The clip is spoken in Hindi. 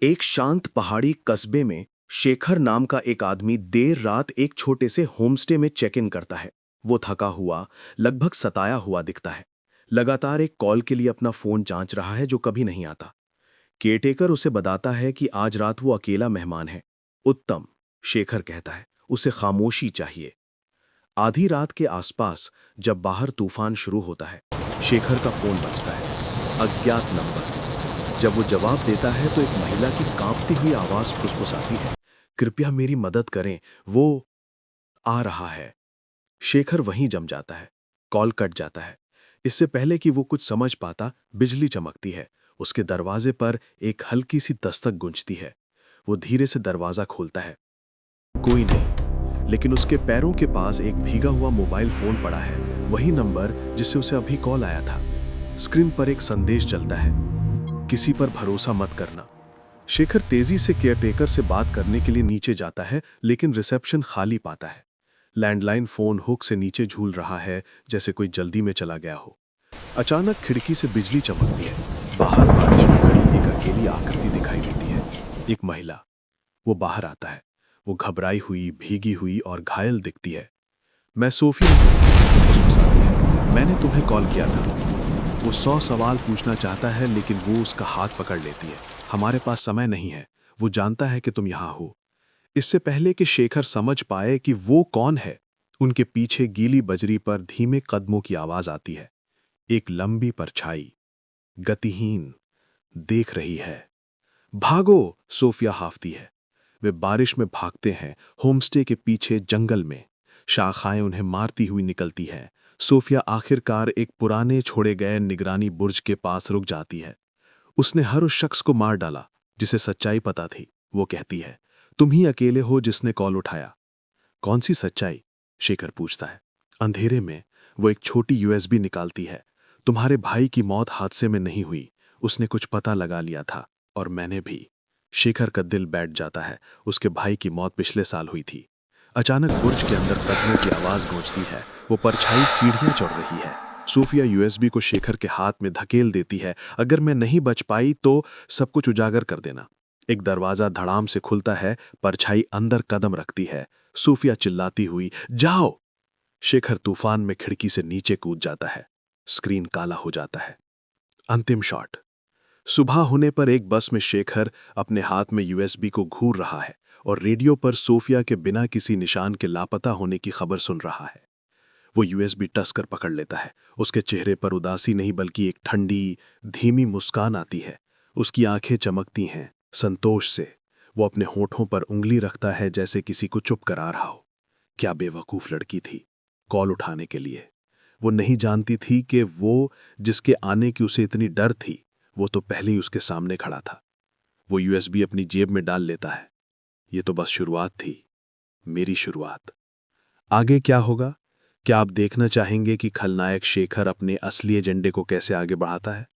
एक शांत पहाड़ी कस्बे में शेखर नाम का एक आदमी देर रात एक छोटे से होमस्टे में चेक इन करता है। वो थका हुआ, लगभग सताया हुआ दिखता है। लगातार एक कॉल के लिए अपना फोन जांच रहा है जो कभी नहीं आता। केयरटेकर उसे बताता है कि आज रात वो अकेला मेहमान है। उत्तम, शेखर कहता है, उसे खामोशी चाहिए। आधी रात के आसपास जब बाहर तूफान शुरू होता है, शेखर का फोन बजता है। अज्ञात नंबर। जब वो जवाब देता है तो एक महिला की कांपती हुई आवाज फुसफुसाती है, कृपया मेरी मदद करें, वो आ रहा है। शेखर वहीं जम जाता है। कॉल कट जाता है। इससे पहले कि वो कुछ समझ पाता, बिजली चमकती है। उसके दरवाजे पर एक हल्की सी दस्तक गूंजती है। वो धीरे से दरवाजा खोलता है। कोई नहीं, लेकिन उसके पैरों के पास एक भीगा हुआ मोबाइल फोन पड़ा है, वही नंबर जिससे उसे अभी कॉल आया था। स्क्रीन पर एक संदेश चलता है, किसी पर भरोसा मत करना। शेखर तेजी से केयरटेकर से बात करने के लिए नीचे जाता है, लेकिन रिसेप्शन खाली पाता है। लैंडलाइन फोन हुक से नीचे झूल रहा है, जैसे कोई जल्दी में चला गया हो। अचानक खिड़की से बिजली चमकती है। बाहर बारिश में खड़ी एक अकेली आकृति दिखाई देती है, एक महिला। वो बाहर आता है। वो घबराई हुई, भीगी हुई और घायल दिखती है। मैं सोफिया हूं, वो फुसफुसाती है। मैंने तुम्हें कॉल किया था। वो 100 सवाल पूछना चाहता है, लेकिन वो उसका हाथ पकड़ लेती है। हमारे पास समय नहीं है। वो जानता है कि तुम यहां हो। इससे पहले कि शेखर समझ पाए कि वो कौन है, उनके पीछे गीली बजरी पर धीमे कदमों की आवाज आती है। एक लंबी परछाई, गतिहीन, देख रही है। भागो, सोफिया हाफती है। वे बारिश में भागते हैं, होमस्टे के पीछे जंगल में। शाखाएं उन्हें मारती हुई निकलती हैं। सोफिया आखिरकार एक पुराने छोड़े गए निगरानी बुर्ज के पास रुक जाती है। उसने हर उस शख्स को मार डाला जिसे सच्चाई पता थी। वो कहती है, तुम ही अकेले हो जिसने कॉल उठाया। कौन सी सच्चाई? शेखर पूछता है। अंधेरे में वो एक छोटी यूएसबी निकालती है। तुम्हारे भाई की मौत हादसे में नहीं हुई, उसने कुछ पता लगा लिया था, और मैंने भी। शेखर का दिल बैठ जाता है। उसके भाई की मौत पिछले साल हुई थी। अचानक बुर्ज के अंदर कदमों की आवाज गूंजती है। वो परछाई सीढ़ियां चढ़ रही है। सूफिया यूएसबी को शेखर के हाथ में धकेल देती है। अगर मैं नहीं बच पाई तो सब कुछ उजागर कर देना। एक दरवाजा धड़ाम से खुलता है। परछाई अंदर कदम रखती है। सूफिया चिल्लाती हुई, जाओ। शेखर तूफान में खिड़की से नीचे कूद जाता है। स्क्रीन काला हो जाता है। अंतिम शॉट। सुबह होने पर एक बस में शेखर अपने हाथ में यूएसबी को घूर रहा है और रेडियो पर सोफिया के बिना किसी निशान के लापता होने की खबर सुन रहा है। वो यूएसबी टसकर पकड़ लेता है। उसके चेहरे पर उदासी नहीं बल्कि एक ठंडी, धीमी मुस्कान आती है। उसकी आंखें चमकती हैं संतोष से। वो अपने होठों पर उंगली रखता है जैसे किसी को चुप करा रहा हो। क्या बेवकूफ लड़की थी, कॉल उठाने के लिए। वो नहीं जानती थी कि वो जिसके आने की उसे इतनी डर थी, वो तो पहले ही उसके सामने खड़ा था। वो यूएसबी अपनी जेब में डाल लेता है। ये तो बस शुरुआत थी, मेरी शुरुआत। आगे क्या होगा? क्या आप देखना चाहेंगे कि खलनायक शेखर अपने असली एजेंडे को कैसे आगे बढ़ाता है?